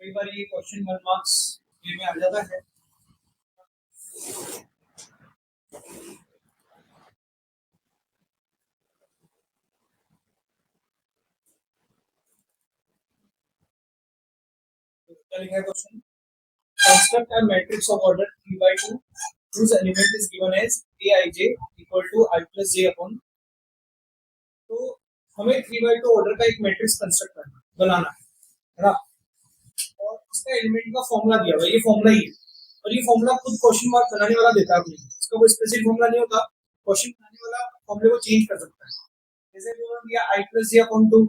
कई बार ये question 1 marks में आ जाता है। तो क्या लिखा है question? Construct a matrix of order 3/2 whose element is given as aij equal to I plus j upon। तो हमें 3/2 ऑर्डर का एक मैट्रिक्स कंस्ट्रक्ट करना बनाना है ना, और उसका एलिमेंट का फॉर्मूला दिया हुआ है, ये फॉर्मूला ही है, और ये फॉर्मूला खुद क्वेश्चन मार्क बनाने वाला देता है, इसका कोई स्पेसिफिक फॉर्मूला नहीं होता, क्वेश्चन बनाने वाला फॉर्मूले को चेंज कर सकता है। जैसे भी उन्होंने दिया I plus j upon 2,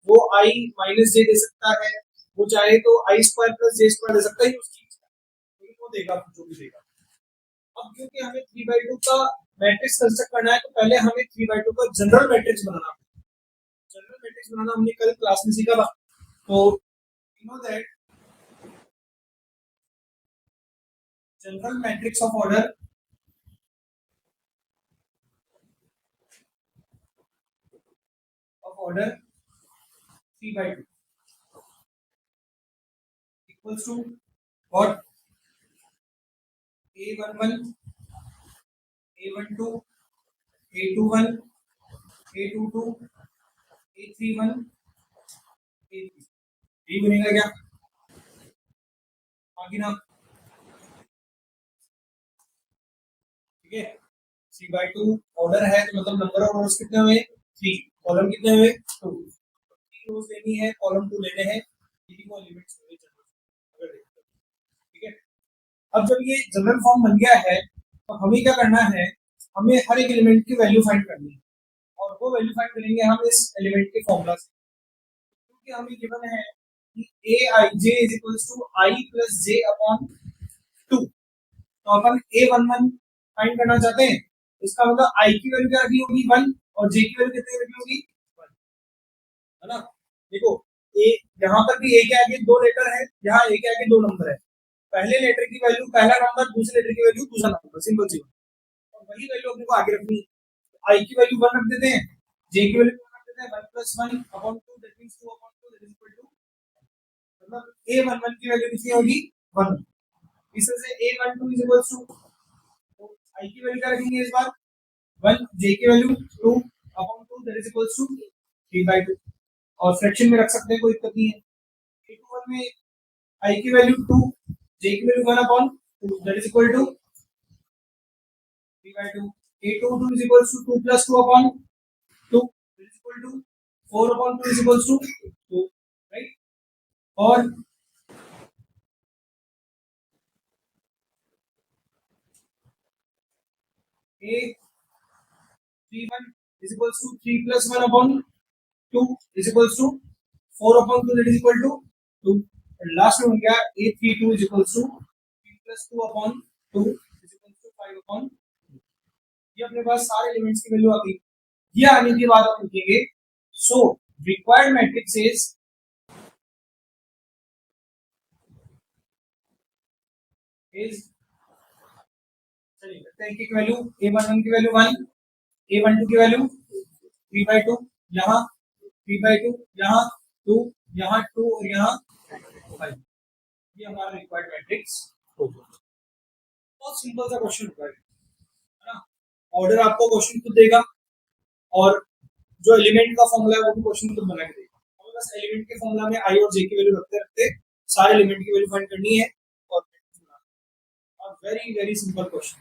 वो I minus j दे सकता है, वो चाहे तो I square plus j square दे सकता है, उस चीज का तो वो देगा जो भी देगा। अब क्योंकि हमें 3/2 का मैट्रिक्स कंस्ट्रक्ट करना है, तो पहले हमें 3/2 का जनरल मैट्रिक्स बनाना है। जनरल मैट्रिक्स बनाना हमने कल क्लास में सीखा था। तो you know that general matrix of order order 3/2 equals to what? A11, A12, A21, A22, A31, A3। ये बनेगा क्या? आगे ना, ठीक है। 3/2 ऑर्डर है तो मतलब नंबर ऑफ रोज कितने हुए? 3। कॉलम कितने हुए? 2। 3 रोज लेनी है, कॉलम 2 लेने हैं, तीनों एलिमेंट्स हुए जनरल। अगर देखते हैं, ठीक है। अब जब ये जनरल फॉर्म बन गया है तो हमें क्या करना है, हमें हर एक एलिमेंट की वैल्यू फाइंड करनी है, और वो वैल्यू फाइंड करेंगे हम इस एलिमेंट के फॉर्मूला से, क्योंकि हमें गिवन है कि aij is equals to I plus j upon 2। तो अपन a11 फाइंड करना चाहते हैं, इसका मतलब I की वैल्यू क्या रखनी होगी? 1, और j की वैल्यू कितनी रखनी होगी? 1, है ना। देखो a, यहाँ पर भी a के आगे 2 लेटर है, यहाँ a के आगे 2 नंबर है, पहले लेटर की वैल्यू पहला नंबर, दूसरे लेटर की वैल्यू दूसरा नंबर, सिंपल सी, और वही वैल्यू अपने को आगे रखनी है। I की वैल्यू 1 रख देते हैं, j की वैल्यू 1 रख देते हैं, 1 plus 1 upon 2 that means 2 upon 2 that is equal to, मतलब a11 की वैल्यू कितनी होगी? 1। इससे से a12 is equals to, तो I की वैल्यू क्या रखेंगे इस बार? 1, j की value 2 upon 2 that is equals to 3/2, और फ्रैक्शन में रख सकते हैं, कोई दिक्कत नहीं है। a21 में I की वैल्यू 2, j की value 1 upon 2 that is equal to 3/2। a22 is equals to 2 plus 2 upon 2 that is equal to 4 upon 2 is equals to 2, right? और a31 is equals to 3 plus 1 upon 2 is equals to 4 upon 2 that is equal to 2, और last में हो गया a32 is equals to 3 plus 2 upon 2 is equals to 5 upon 2। ये अपने पास सारे elements की value आ गई। ये आने के बाद हम लिखेंगे सो रिक्वायर्ड मैट्रिक्स इज चलिए की वैल्यू a11 की वैल्यू 1, a12 की वैल्यू 3/2, यहाँ 3/2, यहाँ 2, यहाँ 2 और यहाँ 5। ये हमारा रिक्वायर्ड मैट्रिक्स हो गया। बहुत सिंपल सा क्वेश्चन होगा, है ना। ऑर्डर आपको क्वेश्चन खुद देगा, और जो एलिमेंट का फॉर्मूला है वो भी क्वेश्चन खुद बना के देगा। हमें बस एलिमेंट के फॉर्मूला में आई और जे की वैल्यू रखते रखते सारे एलिमेंट की वैल्यू फाइंड करनी है, और वेरी वेरी सिंपल क्वेश्चन।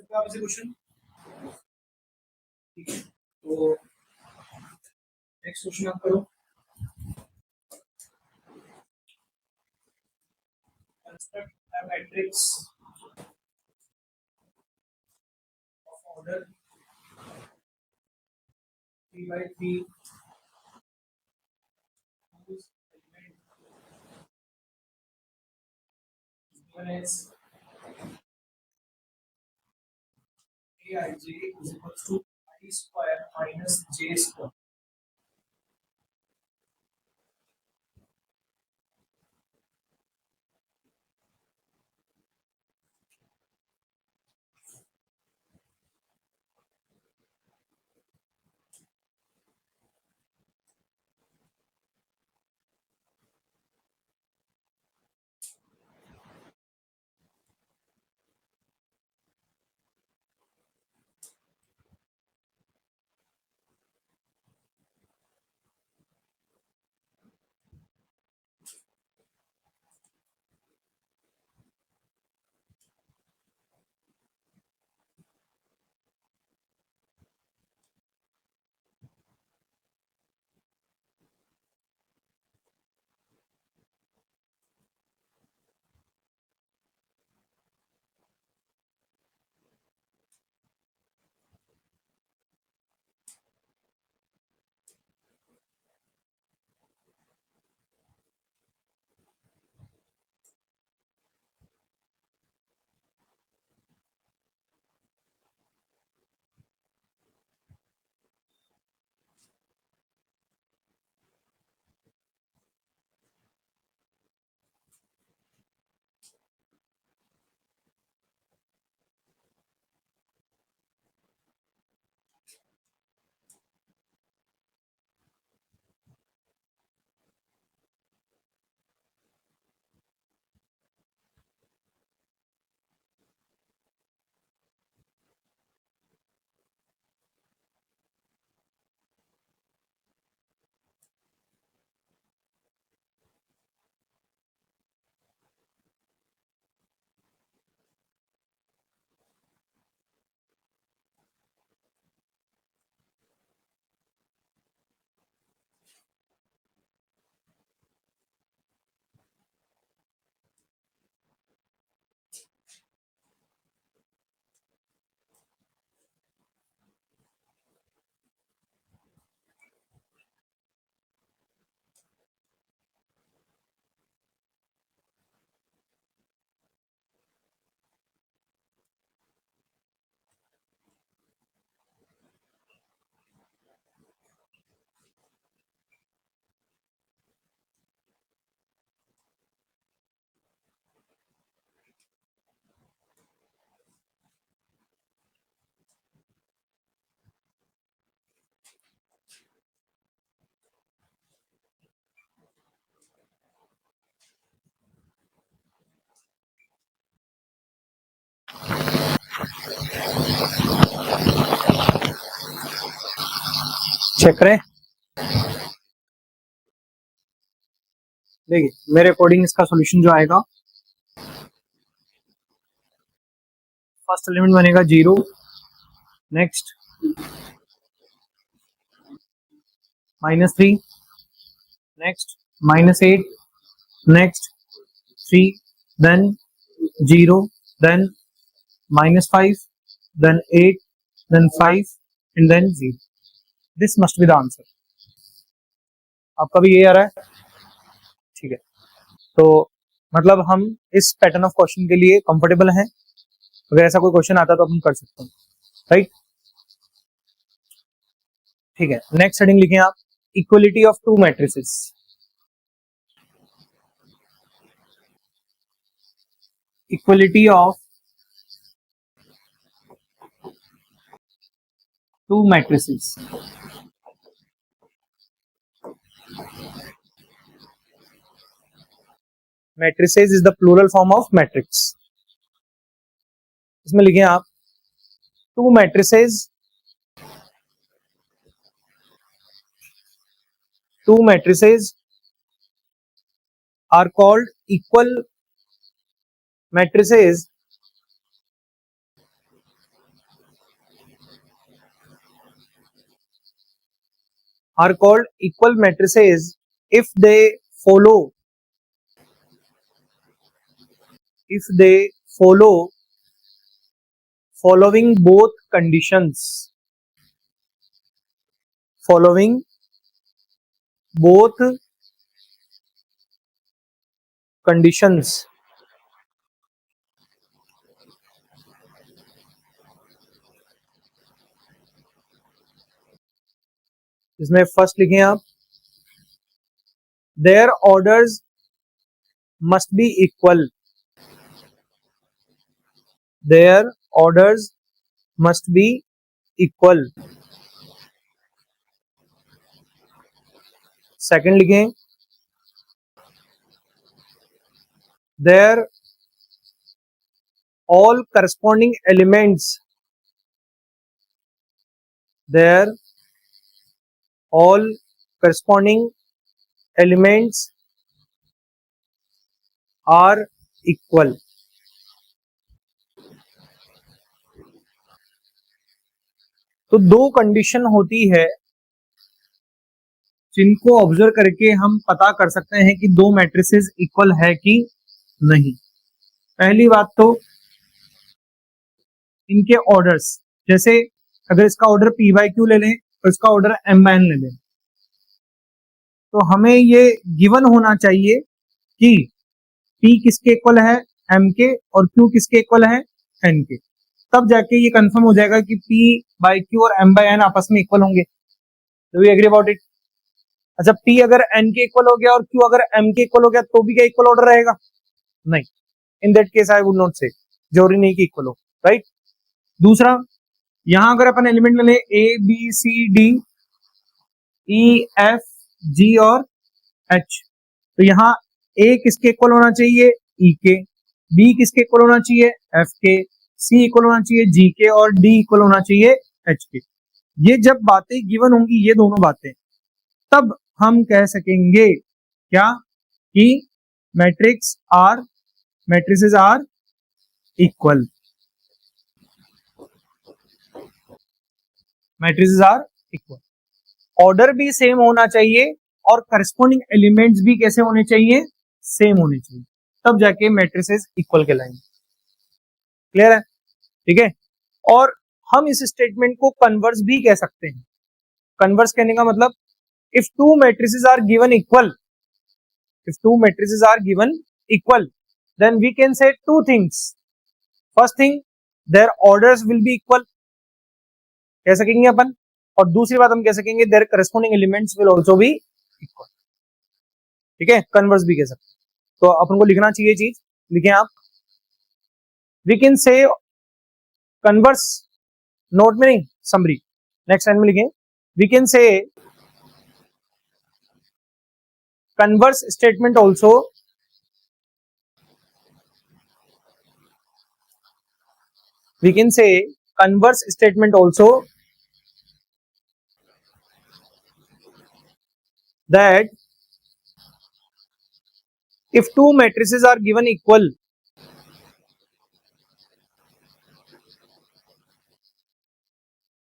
सकते हो आप ऐसे क्वेश्चन? ठीक है, तो नेक्स्ट क्वेश्चन आप करो। Construct a matrix of order 3 by 3 whose element is given as aij is equals to I square minus j square. Check करें। देखिए मेरे अकॉर्डिंग इसका सॉल्यूशन जो आएगा, फर्स्ट एलिमेंट बनेगा 0, next -3, next -8, next 3, then 0, then -5, then 8, then 5 and then 0. This must be the answer. आपका भी ये आ रहा है? ठीक है, तो मतलब हम इस पैटर्न ऑफ क्वेश्चन के लिए कंफर्टेबल हैं। अगर ऐसा कोई क्वेश्चन आता है तो हम कर सकते हैं, राइट? ठीक है, नेक्स्ट हेडिंग लिखें आप, equality of two matrices. Equality of two matrices. Matrices is the plural form of matrix. इसमें लिखें आप, two matrices, two matrices are called equal matrices are called equal matrices if they follow following both conditions. Following both conditions. इसमें first लिखें आप, their orders must be equal. Their orders must be equal. Second लिखें, their all corresponding elements, their all corresponding elements are equal. तो दो condition होती है जिनको observe करके हम पता कर सकते हैं कि दो मैट्रिसेस इक्वल है कि नहीं। पहली बात तो इनके ऑर्डर्स, जैसे अगर इसका ऑर्डर p बाई क्यू ले लें और इसका ऑर्डर m बाई n ले लें, तो हमें ये गिवन होना चाहिए कि p किसके इक्वल है, m के, और q किसके इक्वल है, n के। तब जाके ये कंफर्म हो जाएगा कि p बाई क्यू और m बाई n आपस में इक्वल होंगे। Do we agree about it? अच्छा, p अगर n के इक्वल हो गया और q अगर m के इक्वल हो गया तो भी क्या इक्वल ऑर्डर रहेगा? नहीं, in that case I would not से, जरूरी नहीं कि इक्वल हो, राइट। दूसरा, यहां अगर अपन एलिमेंट ले लें a b c d e f g और h, तो यहाँ a किसके इक्वल होना चाहिए, e के, b किसके इक्वल होना चाहिए, f के, c इक्वल होना चाहिए g के, और d इक्वल होना चाहिए h के। ये जब बातें गिवन होंगी, ये दोनों बातें, तब हम कह सकेंगे क्या कि matrices are equal. Matrices are equal. Order भी सेम होना चाहिए और करस्पॉन्डिंग एलिमेंट्स भी कैसे होने चाहिए, सेम होने चाहिए, तब जाके मैट्रिसेस इक्वल कहलाएंगे। क्लियर है? ठीक है। और हम इस स्टेटमेंट को कन्वर्स भी कह सकते हैं। कन्वर्स कहने का मतलब, if two matrices are given equal, then we can say two things. First thing, their orders will be equal, कह सकेंगे अपन, और दूसरी बात हम कह सकेंगे their corresponding elements will also be equal। ठीक है, कन्वर्स भी कह सकते हैं। तो अपन को लिखना चाहिए चीज, लिखें आप, we can say converse, note meaning summary, next line में लिखें, we can say converse statement also, we can say converse statement also, that if two matrices are given equal,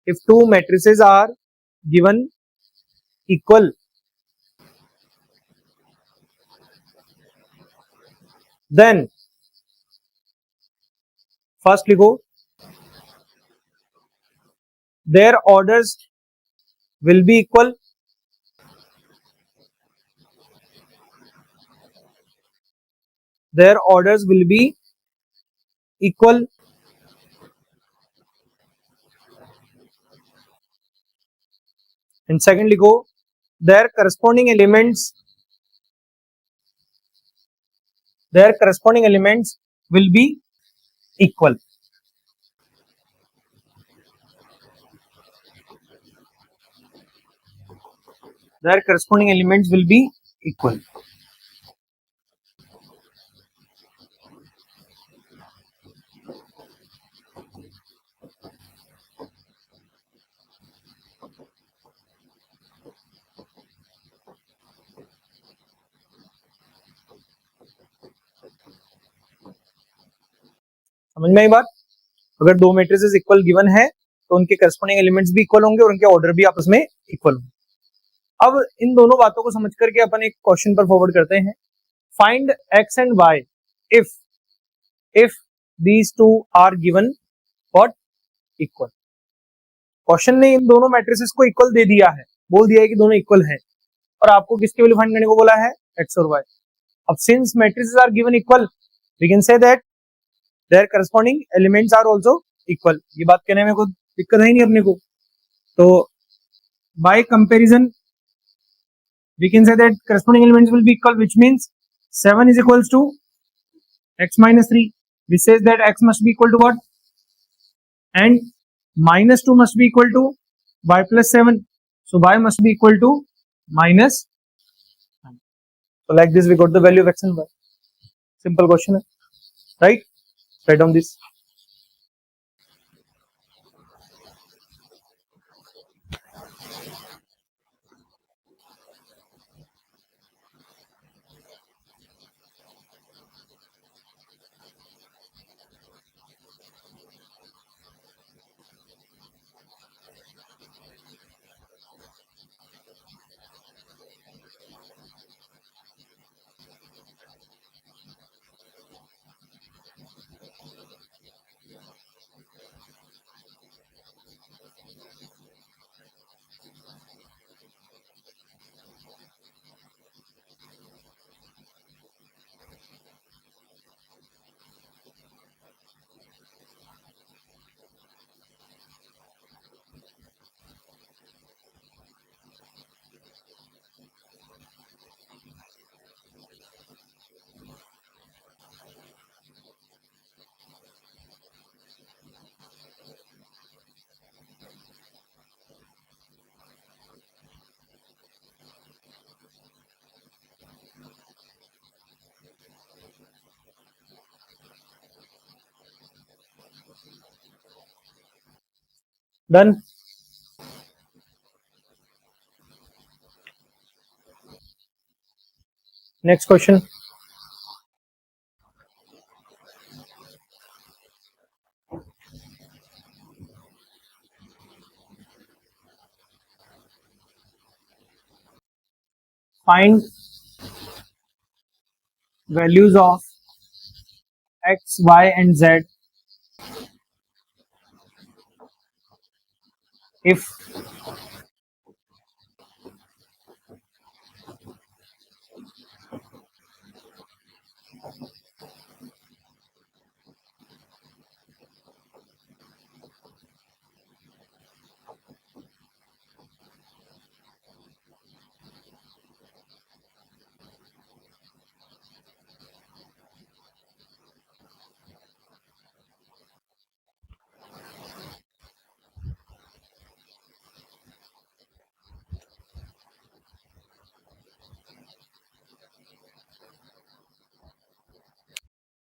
if two matrices are given equal, then first लिखो, their orders will be equal, their orders will be equal, and second लिखो, their corresponding elements will be equal। Their corresponding elements will be equal। समझ में आई बात? अगर दो matrices equal given है तो उनके करस्पॉन्डिंग एलिमेंट्स भी इक्वल होंगे और उनके ऑर्डर भी आपस में इक्वल होंगे। अब इन दोनों बातों को समझ करके अपन एक क्वेश्चन पर फॉरवर्ड करते हैं। Find x and y if these two are given what equal. Question ने इन दोनों मैट्रिसेस को इक्वल दे दिया है, बोल दिया है कि दोनों इक्वल हैं, और आपको किसकी वैल्यू फाइंड करने को बोला है, x और y। अब since matrices are given equal we can say that their corresponding elements are also equal. ये बात कहने में कोई दिक्कत है नहीं अपने को। तो bye comparison we can say that corresponding elements will be equal, which means 7 is equals to x minus 3, which says that x must be equal to what, and minus 2 must be equal to y plus 7, so y must be equal to minus 9. So like this we got the value of x and y. Simple question hai, right? Write down this. Done. Next question. Find values of x, y and z if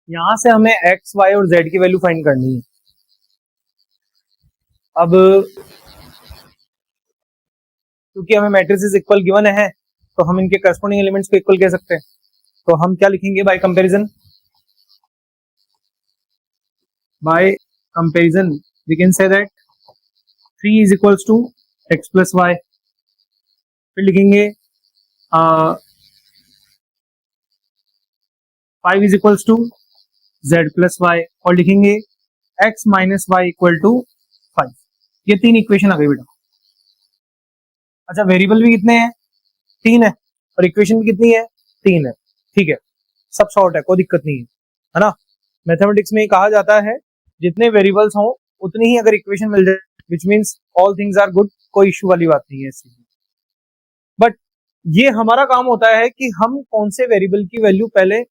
यहां से हमें x, y और z की value find करनी है। अब क्योंकि हमें मैट्रिसेस इक्वल गिवन है तो हम इनके करस्पॉन्डिंग एलिमेंट्स को इक्वल कह सकते हैं। तो हम क्या लिखेंगे, by comparison we can say that 3 is equals to x plus y. फिर लिखेंगे 5 is equals to z plus y, और लिखेंगे x minus y equal to 5। ये 3 इक्वेशन आ गई बेटा। अच्छा, वेरिएबल भी कितने हैं, 3 है, और इक्वेशन भी कितनी है, 3 है। ठीक है, सब शॉर्ट है, कोई दिक्कत नहीं है ना। मैथमेटिक्स में कहा जाता है जितने वेरिएबल्स हों उतनी ही अगर इक्वेशन मिल जाए, which means all things are good, कोई इश्यू वाली बात नहीं है इस चीज में। बट ये हमारा काम होता है कि हम कौन से वेरिएबल की वैल्यू पहले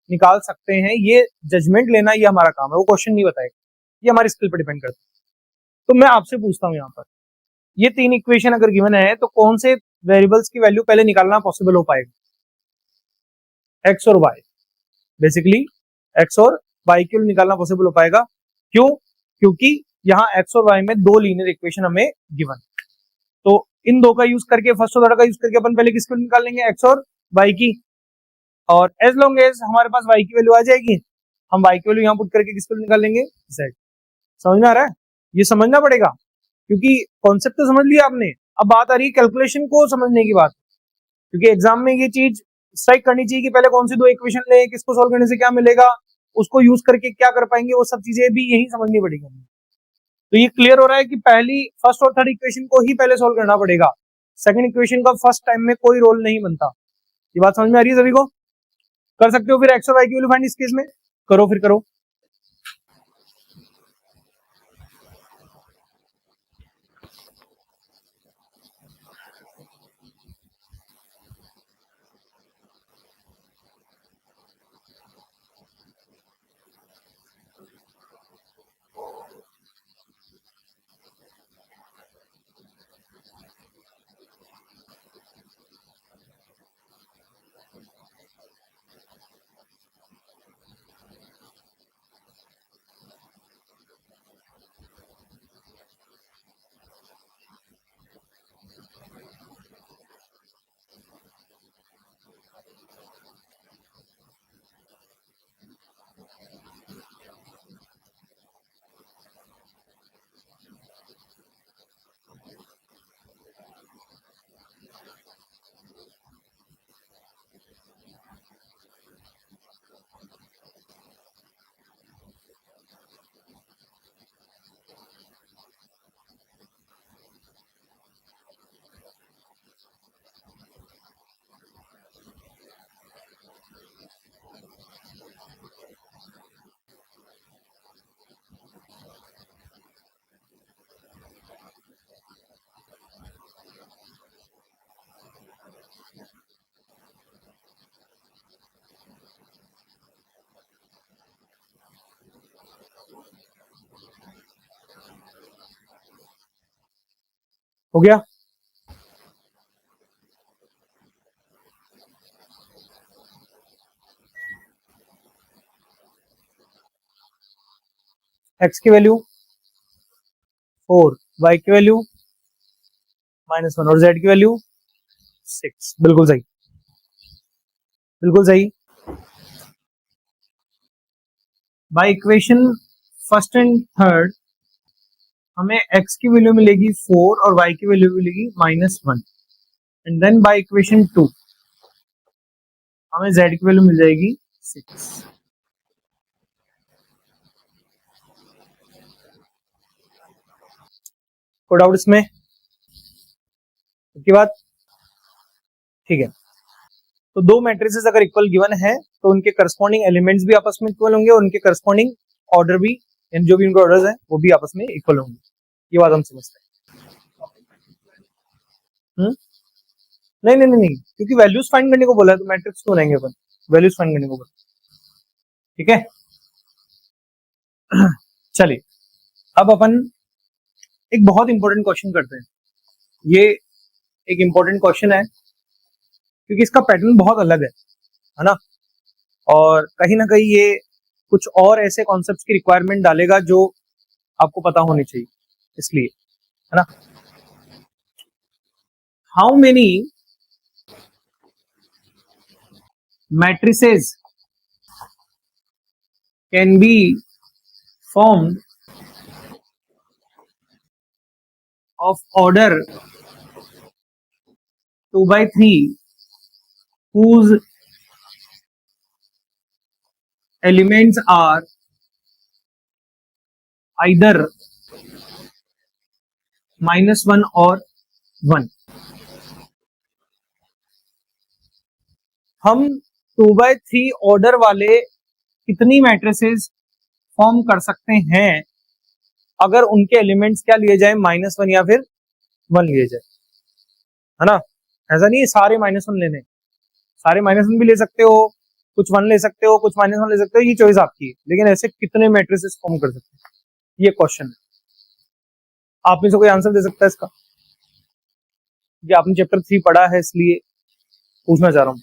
निकाल सकते हैं, ये जजमेंट लेना, ये हमारा काम है, वो क्वेश्चन नहीं बताएगा, ये हमारी स्किल पर डिपेंड करता है। तो मैं आपसे पूछता हूं, यहाँ पर ये 3 इक्वेशन अगर गिवन है तो कौन से वेरिएबल्स की वैल्यू पहले निकालना पॉसिबल हो पाएगा, एक्स और वाई। बेसिकली एक्स और वाई की वैल्यू निकालना पॉसिबल हो पाएगा। क्यों? क्योंकि यहाँ एक्स और वाई में 2 लीनियर इक्वेशन हमें गिवन, तो इन दो का यूज करके, फर्स्ट ऑर्डर का यूज करके अपन पहले किसकी वैल्यू निकाल लेंगे, एक्स और वाई की। और एज लॉन्ग एज हमारे पास वाई की वैल्यू आ जाएगी, हम वाई की वैल्यू यहाँ पुट करके किसकी वैल्यू निकाल लेंगे, जेड। समझ में आ रहा है? ये समझना पड़ेगा, क्योंकि कॉन्सेप्ट तो समझ लिया आपने, अब बात आ रही है कैलकुलेशन को समझने की बात। क्योंकि एग्जाम में ये चीज स्ट्राइक करनी चाहिए कि पहले कौन सी दो इक्वेशन ले, किसको सोल्व करने से क्या मिलेगा, उसको यूज करके क्या कर पाएंगे, वो सब चीजें भी यही समझनी पड़ेगी हमें। तो ये क्लियर हो रहा है कि पहली फर्स्ट और थर्ड इक्वेशन को ही पहले सोल्व करना पड़ेगा, सेकंड इक्वेशन का फर्स्ट टाइम में कोई रोल नहीं बनता। ये बात समझ में आ रही है सभी को? कर सकते हो फिर एक्स और वाई की वैल्यू फाइंड इस केस में? करो फिर करो। हो गया? एक्स की वैल्यू 4, वाई की वैल्यू -1 और जेड की वैल्यू 6। बिल्कुल सही, बिल्कुल सही। By equation first and third हमें x की वैल्यू मिलेगी 4 और y की वैल्यू मिलेगी -1, एंड देन बाय इक्वेशन 2 हमें z की वैल्यू मिल जाएगी 6। कोई डाउट इसमें की बात? ठीक है। तो दो मैट्रिसेस अगर इक्वल गिवन है तो उनके करस्पॉन्डिंग एलिमेंट्स भी आपस में इक्वल होंगे और उनके करस्पॉन्डिंग ऑर्डर भी, यानी जो भी उनके ऑर्डर्स हैं वो भी आपस में इक्वल होंगे। ये बात हम समझते हैं। नहीं नहीं नहीं नहीं, क्योंकि वैल्यूज फाइंड करने को बोला है तो मैट्रिक्स क्यों बनाएंगे अपन, वैल्यूज फाइंड करने को बोला। ठीक है। चलिए अब अपन एक बहुत इंपॉर्टेंट क्वेश्चन करते हैं। ये एक इंपॉर्टेंट क्वेश्चन है क्योंकि इसका पैटर्न बहुत अलग है ना, और कहीं ना कहीं ये कुछ और ऐसे कॉन्सेप्ट्स की रिक्वायरमेंट डालेगा जो आपको पता होनी चाहिए, इसलिए, है ना। How many matrices can be formed of order 2 by 3 whose elements are either -1 और 1। हम 2 by 3 ऑर्डर वाले कितनी मैट्रिसेस फॉर्म कर सकते हैं अगर उनके एलिमेंट्स क्या लिए जाए, -1 या फिर 1 लिए जाए, है ना। ऐसा नहीं है सारे -1 लेने, सारे -1 भी ले सकते हो, कुछ 1 ले सकते हो, कुछ -1 ले सकते हो, ये चॉइस आपकी है, लेकिन ऐसे कितने मैट्रिसेस फॉर्म कर सकते हैं ये क्वेश्चन है। आप में से कोई आंसर दे सकता है इसका? ये आपने चैप्टर 3 पढ़ा है इसलिए पूछना चाह रहा हूँ।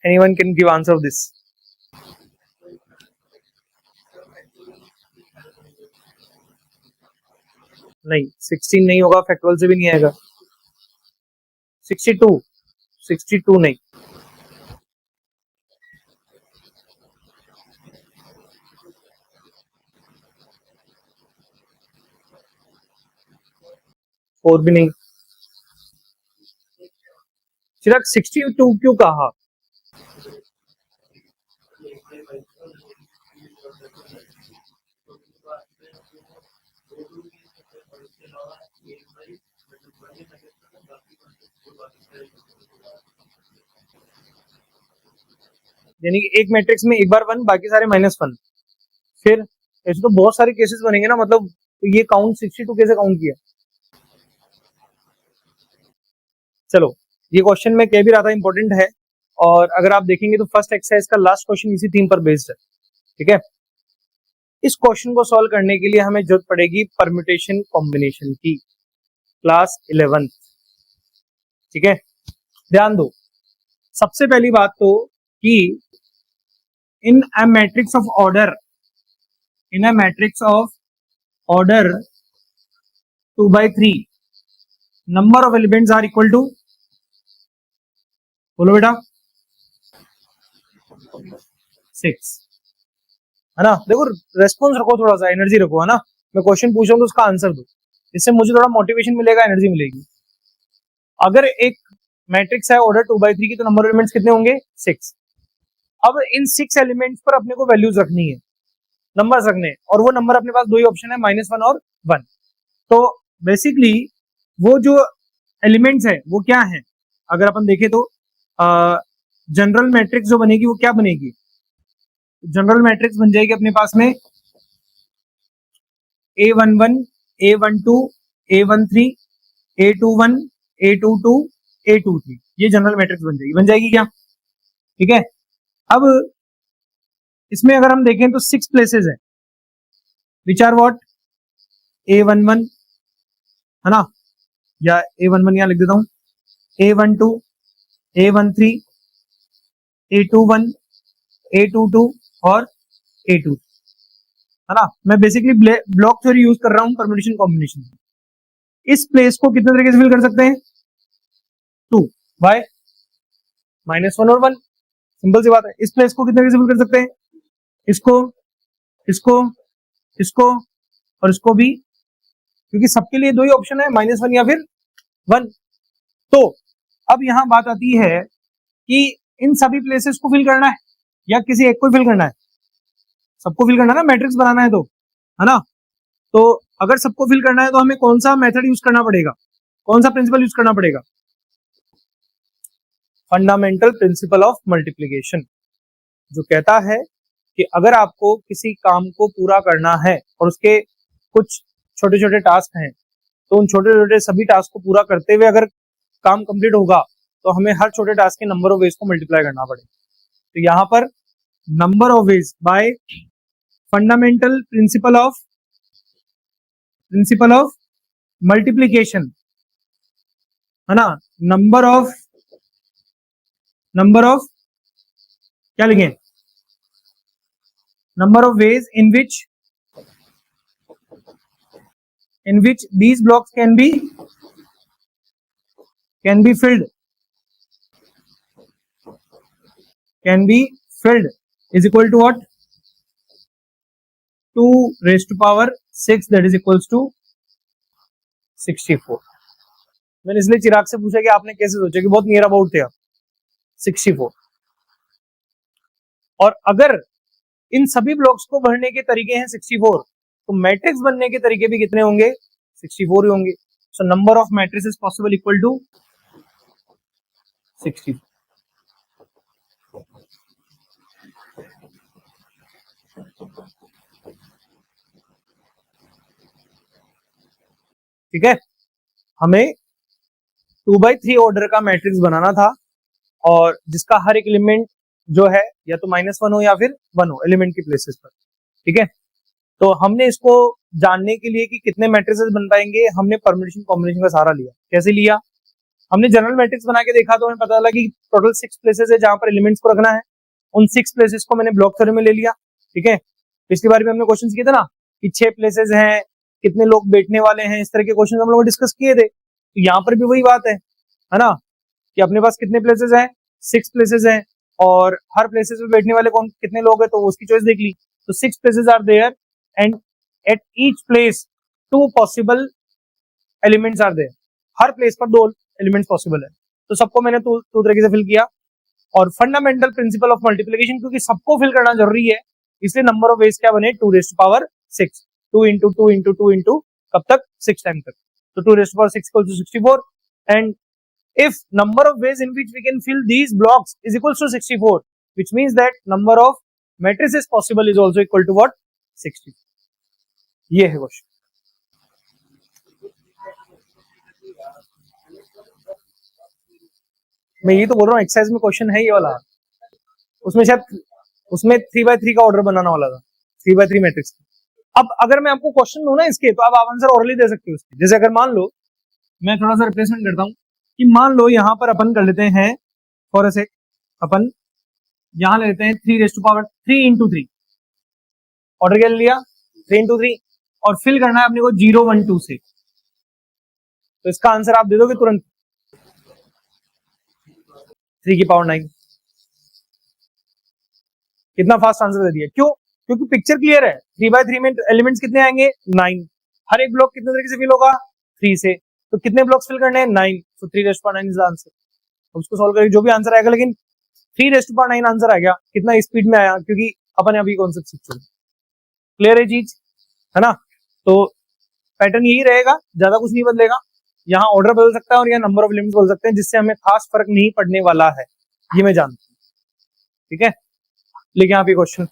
Anyone can give answer of this? नहीं, 16 नहीं होगा, फैक्टोरियल से भी नहीं आएगा। 62, 62 नहीं। 4 भी नहीं। चिराग 62 क्यों कहा? यानी कि एक मैट्रिक्स में एक बार 1, बाकी सारे -1। फिर ऐसे तो बहुत सारे केसेस बनेंगे ना, मतलब तो ये काउंट 62 कैसे काउंट किया? चलो, ये क्वेश्चन में कह भी रहा था इंपॉर्टेंट है, और अगर आप देखेंगे तो फर्स्ट एक्सरसाइज का लास्ट क्वेश्चन इसी थीम पर बेस्ड है। ठीक है, इस क्वेश्चन को सॉल्व करने के लिए हमें जरूरत पड़ेगी परम्यूटेशन कॉम्बिनेशन की, क्लास 11। ठीक है, ध्यान दो, सबसे पहली बात तो कि in a matrix of order, in a matrix of order 2/3 number of elements are equal to, बोलो बेटा, 6, है ना। देखो रेस्पॉन्स रखो, थोड़ा सा एनर्जी रखो, है ना। मैं क्वेश्चन पूछ रहा हूँ तो उसका आंसर दो, इससे मुझे थोड़ा मोटिवेशन मिलेगा, एनर्जी मिलेगी। अगर एक मैट्रिक्स है ऑर्डर 2/3 की, तो नंबर ऑफ एलिमेंट्स कितने होंगे? 6। अब इन 6 एलिमेंट्स पर अपने को वैल्यूज रखनी है, नंबर्स रखने हैं, और वो नंबर अपने पास दो ही ऑप्शन है, -1 और 1। तो बेसिकली वो जो एलिमेंट्स है वो क्या है, अगर अपन देखें तो जनरल मैट्रिक्स जो बनेगी वो क्या बनेगी? जनरल मैट्रिक्स बन जाएगी अपने पास में A11, A12, A13, A21, A22, A23। ये जनरल मैट्रिक्स बन जाएगी क्या? ठीक है, अब इसमें अगर हम देखें तो 6 प्लेसेस है, विच आर व्हाट? A11, है ना, या A11 यहां लिख देता हूं, A12, A13, A21, A22 और A2, है ना। मैं बेसिकली ब्लॉक थ्योरी यूज कर रहा हूं परम्यूटेशन कॉम्बिनेशन। इस प्लेस को कितने तरीके से फिल कर सकते हैं? 2 बाय -1 और 1, सिंपल सी बात है। इस प्लेस को कितने तरीके से फिल कर सकते हैं? इसको, इसको, इसको और इसको भी, क्योंकि सबके लिए दो ही ऑप्शन है, -1 या फिर 1। तो अब यहां बात आती है कि इन सभी प्लेसेस को फिल करना है या किसी एक को फिल करना है? सबको फिल करना है ना, मैट्रिक्स बनाना है तो, है ना। तो अगर सबको फिल करना है तो हमें कौन सा मेथड यूज करना पड़ेगा, कौन सा प्रिंसिपल यूज करना पड़ेगा? फंडामेंटल प्रिंसिपल ऑफ मल्टीप्लिकेशन, जो कहता है कि अगर आपको किसी काम को पूरा करना है और उसके कुछ छोटे छोटे टास्क हैं, तो उन छोटे छोटे सभी टास्क को पूरा करते हुए अगर काम कंप्लीट होगा, तो हमें हर छोटे टास्क के नंबर ऑफ वेज को मल्टीप्लाई करना पड़ेगा। तो यहां पर number of ways bye fundamental principle of multiplication, है ना। नंबर ऑफ क्या लिखें? Number of ways in which these blocks can be filled is equal to what? 2 raised to power 6, that is equals to 64। मैंने इसलिए चिराग से पूछा कि आपने कैसे सोचा, कि बहुत नियर अबाउट थे आप, 64। और अगर इन सभी ब्लॉक्स को भरने के तरीके हैं 64, तो मैट्रिक्स बनने के तरीके भी कितने होंगे? 64 ही होंगे। So number of matrices possible equal to 64। ठीक है, हमें 2/3 ऑर्डर का मैट्रिक्स बनाना था, और जिसका हर एक एलिमेंट जो है या तो -1 हो या फिर 1 हो एलिमेंट की प्लेसेस पर। ठीक है, तो हमने इसको जानने के लिए कि कितने मैट्रिसेस बन पाएंगे, हमने परम्यूटेशन कॉम्बिनेशन का सहारा लिया। कैसे लिया? हमने जनरल मैट्रिक्स बना के देखा, तो हमें पता चला कि टोटल 6 प्लेसेस है जहां पर एलिमेंट्स को रखना है। उन 6 प्लेसेस को मैंने ब्लॉक थ्योरी में ले लिया। ठीक है, पिछली बार भी हमने क्वेश्चन किए थे ना कि 6 प्लेसेस हैं, कितने लोग बैठने वाले हैं, इस तरह के क्वेश्चन हम लोग डिस्कस किए थे। तो यहाँ पर भी वही बात है ना, कि अपने पास कितने प्लेसेस हैं? 6 प्लेसेस हैं, और हर प्लेसेस पे बैठने वाले कौन कितने लोग हैं, तो उसकी चॉइस देख ली। तो 6 places are there, and at each place 2 possible elements are there, हर प्लेस पर 2 एलिमेंट्स पॉसिबल है, तो सबको मैंने दो तरीके से फिल किया। और फंडामेंटल प्रिंसिपल ऑफ मल्टीप्लिकेशन, क्योंकि सबको फिल करना जरूरी है, इसलिए नंबर ऑफ वेज क्या बने 2 raise to power 6, 2 into 2 into 2 into कब तक 6 टाइम तक, तो 2 raise to power 6 equal to 64। And if number of ways in which we can fill these blocks is equals to 64, which means that number of matrices possible is also equal to what 60। ये है question. मैं ये तो बोल रहा हूँ exercise में question है ये वाला, उसमें शायद उसमें 3x3 का ऑर्डर बनाना वाला था, 3x3 मैट्रिक्स। अब अगर मैं आपको क्वेश्चन दूं ना इसके, तो आप आंसर ओरली दे सकते हो उसके। जैसे अगर मान लो मैं थोड़ा सा रिप्लेसमेंट करता हूं कि मान लो यहां पर अपन कर लेते हैं फॉर से अपन यहां ले लेते हैं 3 raise to power 3 into 3, order क्या ले लिया 3 इंटू 3, और फिल करना है अपने को 0 1 2 से, तो इसका आंसर आप दे दोगे तुरंत 3 की पावर 9। कितना फास्ट आंसर दे दिया, क्यों? क्योंकि पिक्चर क्लियर है, 3x3 में एलिमेंट्स कितने आएंगे 9, हर एक ब्लॉक कितने तरीके से फिल होगा 3 से, तो कितने ब्लॉक्स फिल करने हैं 9, तो 3 raise to power 9 is the answer. उसको सॉल्व करके जो भी आंसर आएगा, लेकिन 3 रेज़ टू पावर 9 आंसर आ गया, कितना स्पीड में आया, क्योंकि अपन अभी कॉन्सेप्ट सीख चुके। क्लियर है चीज, है ना? तो पैटर्न यही रहेगा, ज्यादा कुछ नहीं बदलेगा, यहाँ ऑर्डर बदल सकता है और यहाँ नंबर ऑफ एलिमेंट्स बदल सकते हैं, जिससे हमें खास फर्क नहीं पड़ने वाला है, ये मैं जानता हूँ। ठीक है, लेकिन आप ये क्वेश्चन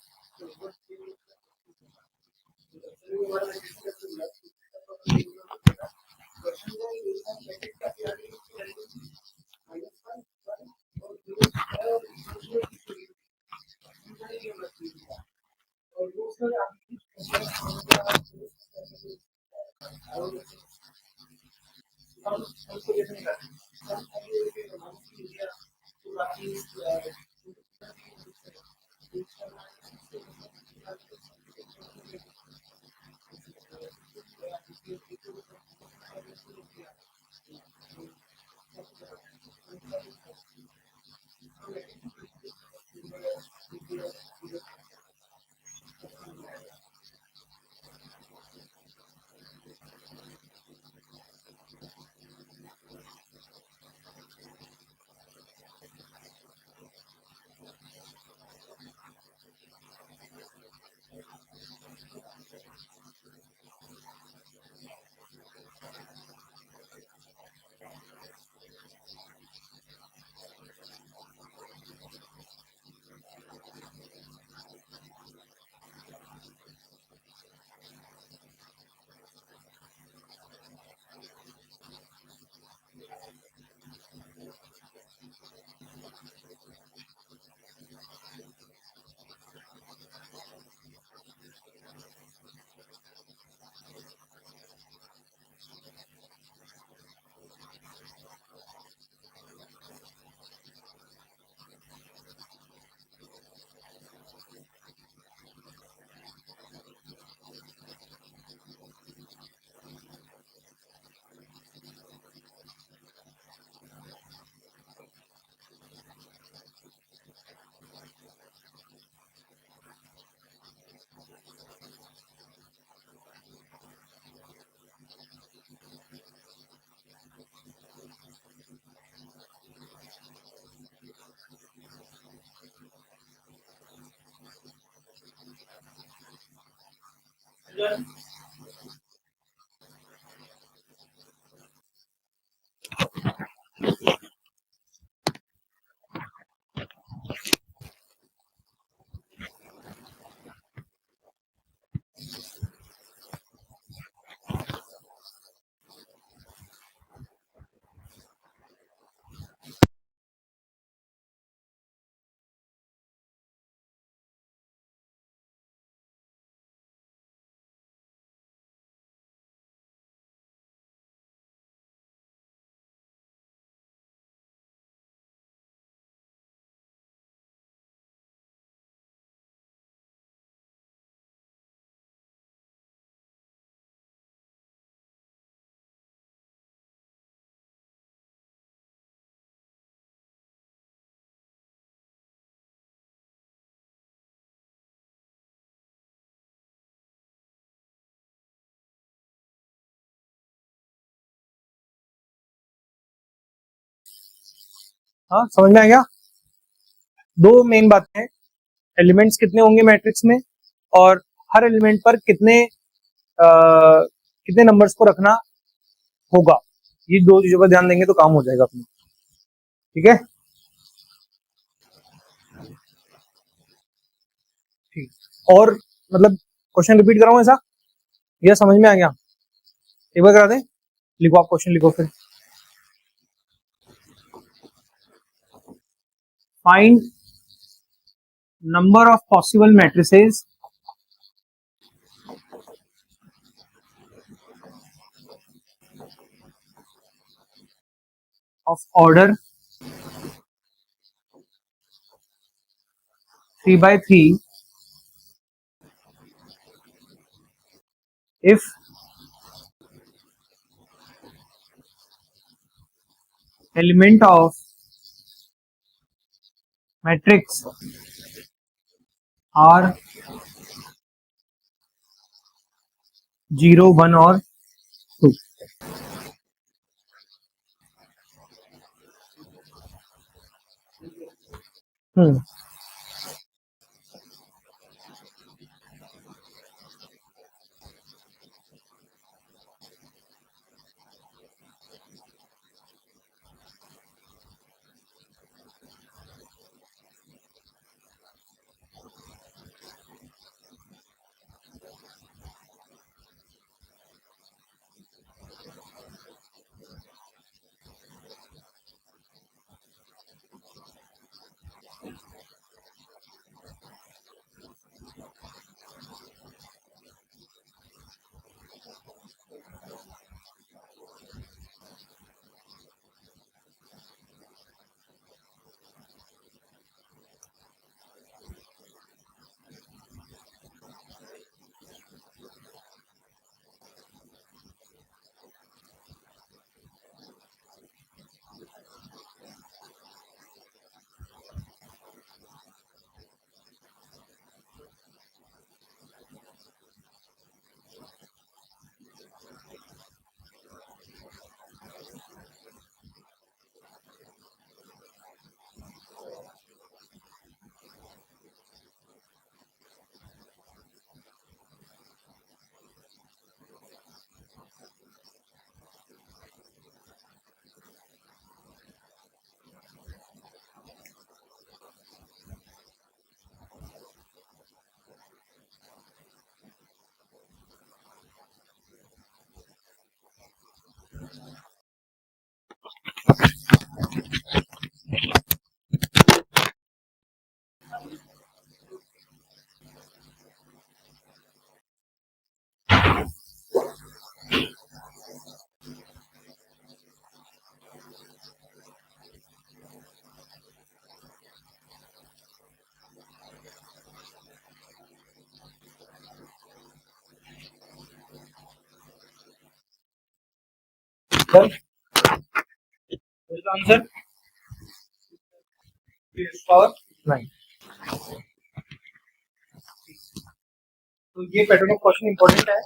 हाँ समझ में आ गया। दो मेन बातें हैं, एलिमेंट्स कितने होंगे मैट्रिक्स में और हर एलिमेंट पर कितने नंबर्स को रखना होगा। ये दो चीजों पर ध्यान देंगे तो काम हो जाएगा अपना। ठीक है, ठीक। और मतलब क्वेश्चन रिपीट कराऊं ऐसा, या समझ में आ गया? एक बार करा दें, लिखो आप क्वेश्चन, लिखो फिर। Find number of possible matrices of order 3 by 3 if element of matrix are 0, 1 और 2। हम्म सर आंसर पावर 9। तो ये पैटर्न ऑफ क्वेश्चन इंपॉर्टेंट है।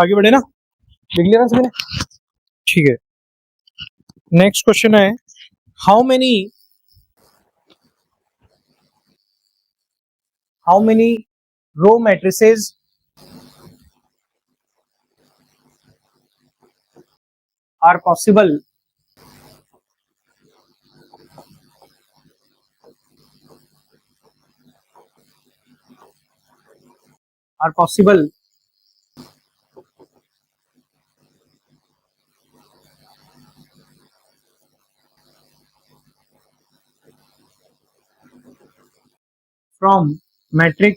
आगे बढ़े ना, लिख लिया ना सभी ने? ठीक है, नेक्स्ट क्वेश्चन है, how many row matrices are possible from matrix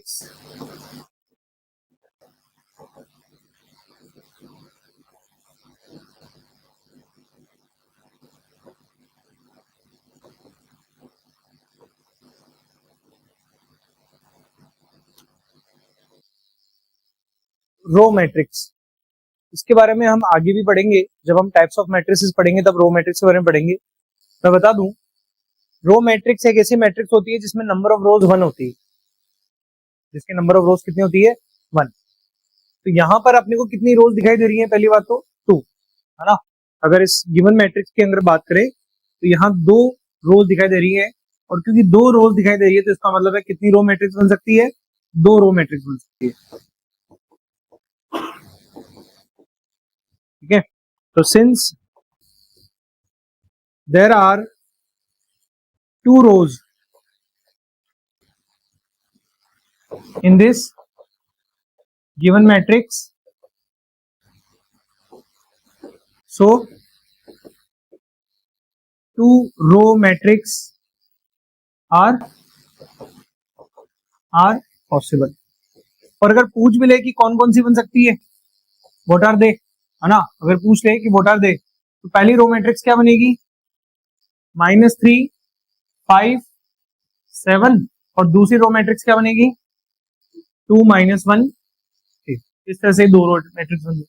row matrix. इसके बारे में हम आगे भी पढ़ेंगे, जब हम टाइप्स ऑफ मैट्रिसेस पढ़ेंगे तब रो मैट्रिक्स के बारे में पढ़ेंगे। मैं बता दूं, रो मैट्रिक्स एक ऐसी मैट्रिक्स होती है जिसमें नंबर ऑफ रोज 1 होती है, जिसके नंबर ऑफ रोज कितनी होती है 1। तो यहाँ पर अपने को कितनी रोज दिखाई दे रही है, पहली बात तो 2 है ना। अगर इस गिवन मैट्रिक्स के अंदर बात करें तो यहाँ 2 रोज दिखाई दे रही है, और क्योंकि 2 रोज दिखाई दे रही है तो इसका मतलब है कितनी रो मैट्रिक्स बन सकती है, 2 रो मैट्रिक्स बन सकती है। ठीक है, तो since there are 2 rows in this given matrix, so 2 row matrix are possible। और अगर पूछ भी ले कि कौन कौन सी बन सकती है, व्हाट आर दे, है ना, अगर पूछ ले कि व्हाट आर दे, तो पहली रो मैट्रिक्स क्या बनेगी, -3 5 7, और दूसरी रो मैट्रिक्स क्या बनेगी 2 -1 3। इस तरह से 2 रो मैट्रिक्स बन जाएगी।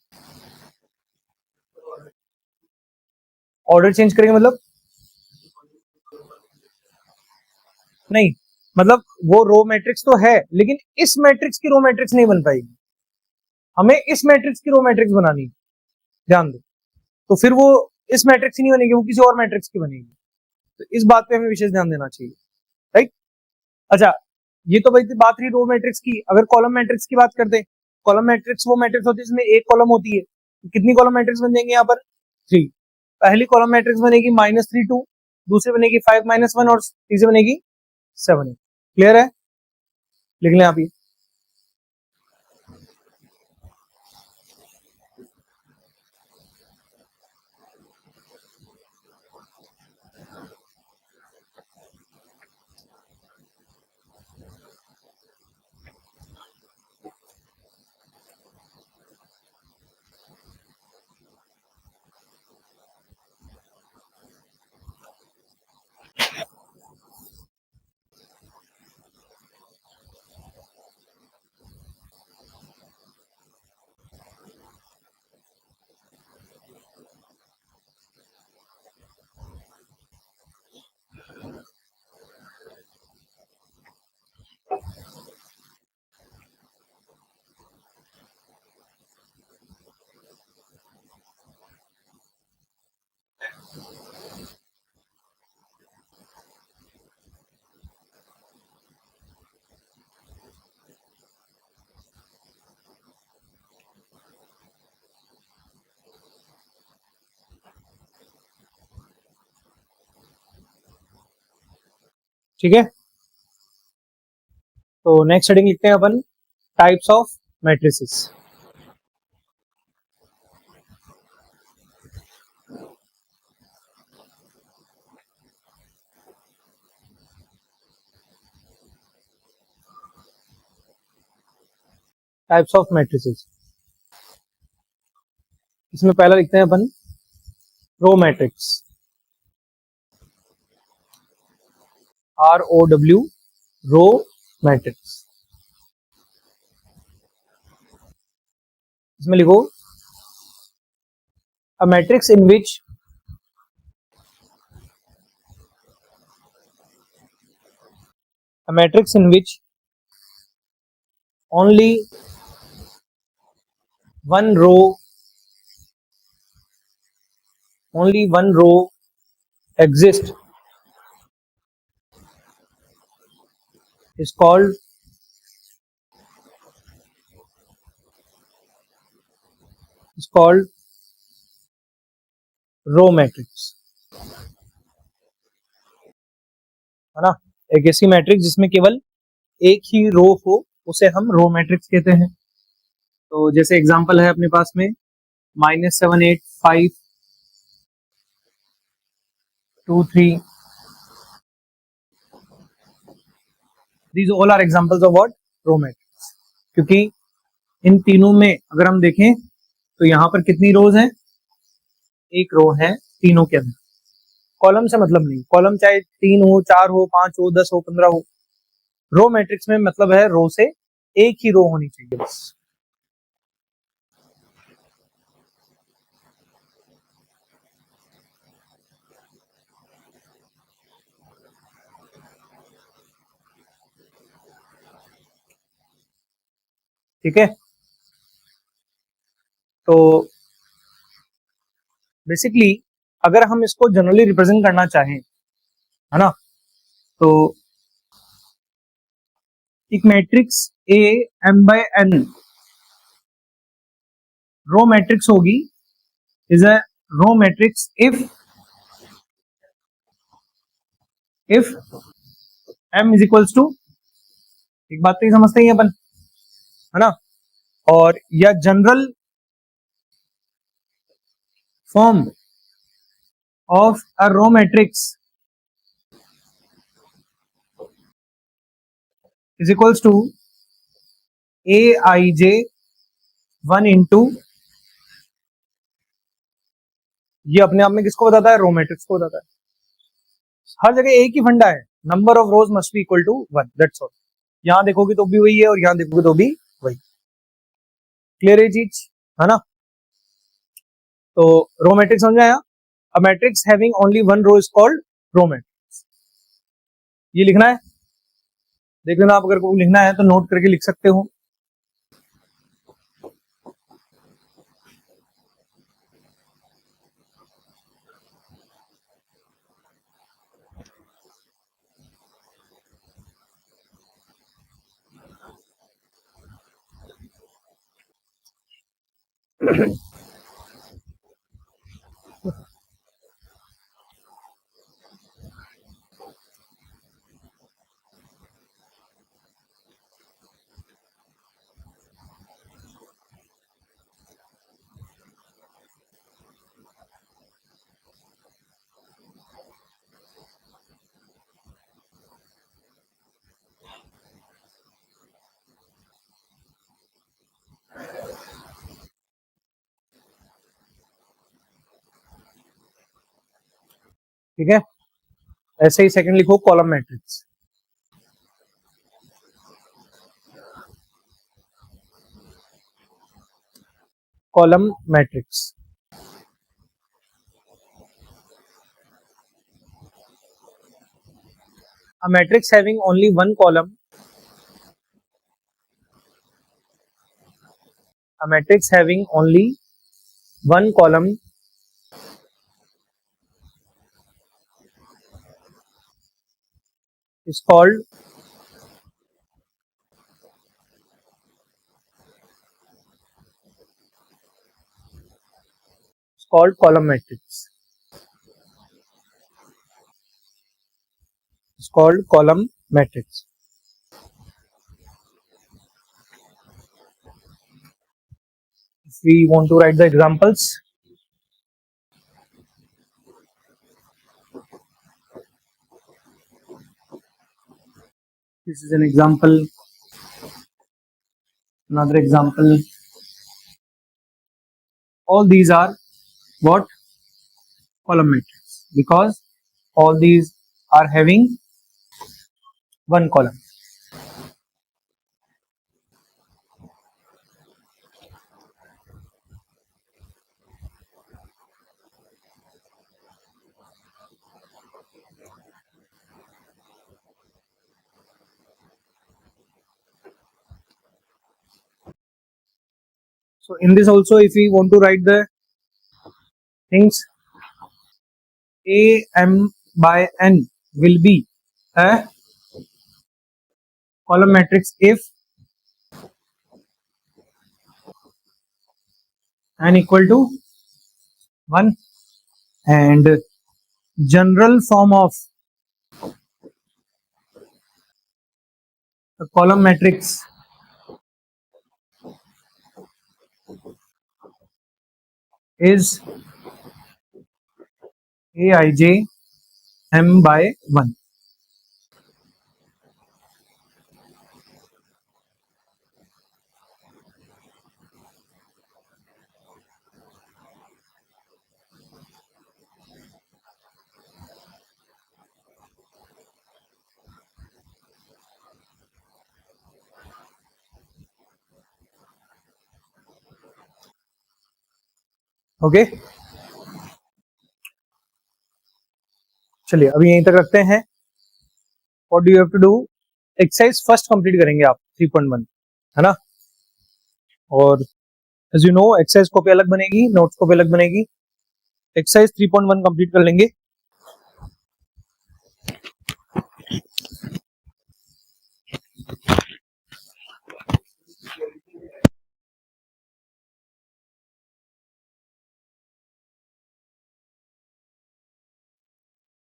ऑर्डर चेंज करेंगे मतलब नहीं, मतलब वो रो मैट्रिक्स तो है लेकिन इस मैट्रिक्स की रो मैट्रिक्स नहीं बन पाएगी, हमें इस मैट्रिक्स की रो मैट्रिक्स बनानी है, ध्यान दो। तो फिर वो इस मैट्रिक्स की नहीं बनेगी, वो किसी और मैट्रिक्स की बनेगी। तो इस बात पे हमें विशेष ध्यान देना चाहिए, राइट। अच्छा, ये तो भाई बात रही रो मैट्रिक्स की। अगर कॉलम मैट्रिक्स की बात करते हैं, कॉलम मैट्रिक्स वो मैट्रिक्स होती है जिसमें एक कॉलम होती है। तो कितनी कॉलम मैट्रिक्स बन जाएंगे यहाँ पर 3। पहली कॉलम मैट्रिक्स बनेगी -3 2, दूसरी बनेगी 5 -1, और तीसरी बनेगी 7 8। क्लियर है, लिख लें आप ये। ठीक है, तो नेक्स्ट हेडिंग लिखते हैं अपन, types of matrices. Types of matrices, इसमें पहला लिखते हैं अपन row matrix, ROW, row matrix. इसमें लिखो a matrix in which only one row exists is called row matrix, है ना। एक ऐसी मैट्रिक्स जिसमें केवल एक ही रो हो उसे हम रो मैट्रिक्स कहते हैं। तो जैसे एग्जांपल है अपने पास में -7 8 5 2 3, these all are examples of what row matrix. क्योंकि इन तीनों में अगर हम देखें तो यहाँ पर कितनी रोज हैं, एक रो है तीनों के अंदर। कॉलम से मतलब नहीं, कॉलम चाहे 3 हो 4 हो 5 हो 10 हो 15 हो, रो मैट्रिक्स में मतलब है रो से एक ही रो होनी चाहिए बस। ठीक है, तो बेसिकली अगर हम इसको जनरली रिप्रेजेंट करना चाहें, है ना, तो एक matrix A M by N row matrix होगी, is a row matrix if M is equals to, एक बात तो ये समझते ही अपन, है ना, और या general form of a row matrix is equals to a i j 1 into, ये अपने आप में किसको बताता है, रो मैट्रिक्स को बताता है। हर जगह एक ही फंडा है, number of rows must be equal to 1, that's all. यहां देखोगे तो भी वही है और यहां देखोगे तो भी वही। क्लियर है चीज, है ना। तो रो मैट्रिक्स समझ आया। A matrix having only one row is called row matrix. ये लिखना है, देख लेना आप, अगर को लिखना है तो नोट करके लिख सकते हो। ठीक है, ऐसे ही सेकंड लिखो column matrix. Column matrix, a matrix having only one column, a matrix having only one column is called column matrix. It's called column matrix. If we want to write the examples, this is an example, another example. All these are what? Column matrix, because all these are having one column. So in this also, if we want to write the things, a m by n will be a column matrix if n equal to 1, and general form of the column matrix is aij m by 1. Okay, चलिए अभी यहीं तक रखते हैं। What do you have to do, exercise first complete करेंगे आप 3.1, है ना। और as you know exercise copy अलग बनेगी, नोट्स कॉपी अलग बनेगी। एक्सरसाइज 3.1 कंप्लीट कर लेंगे।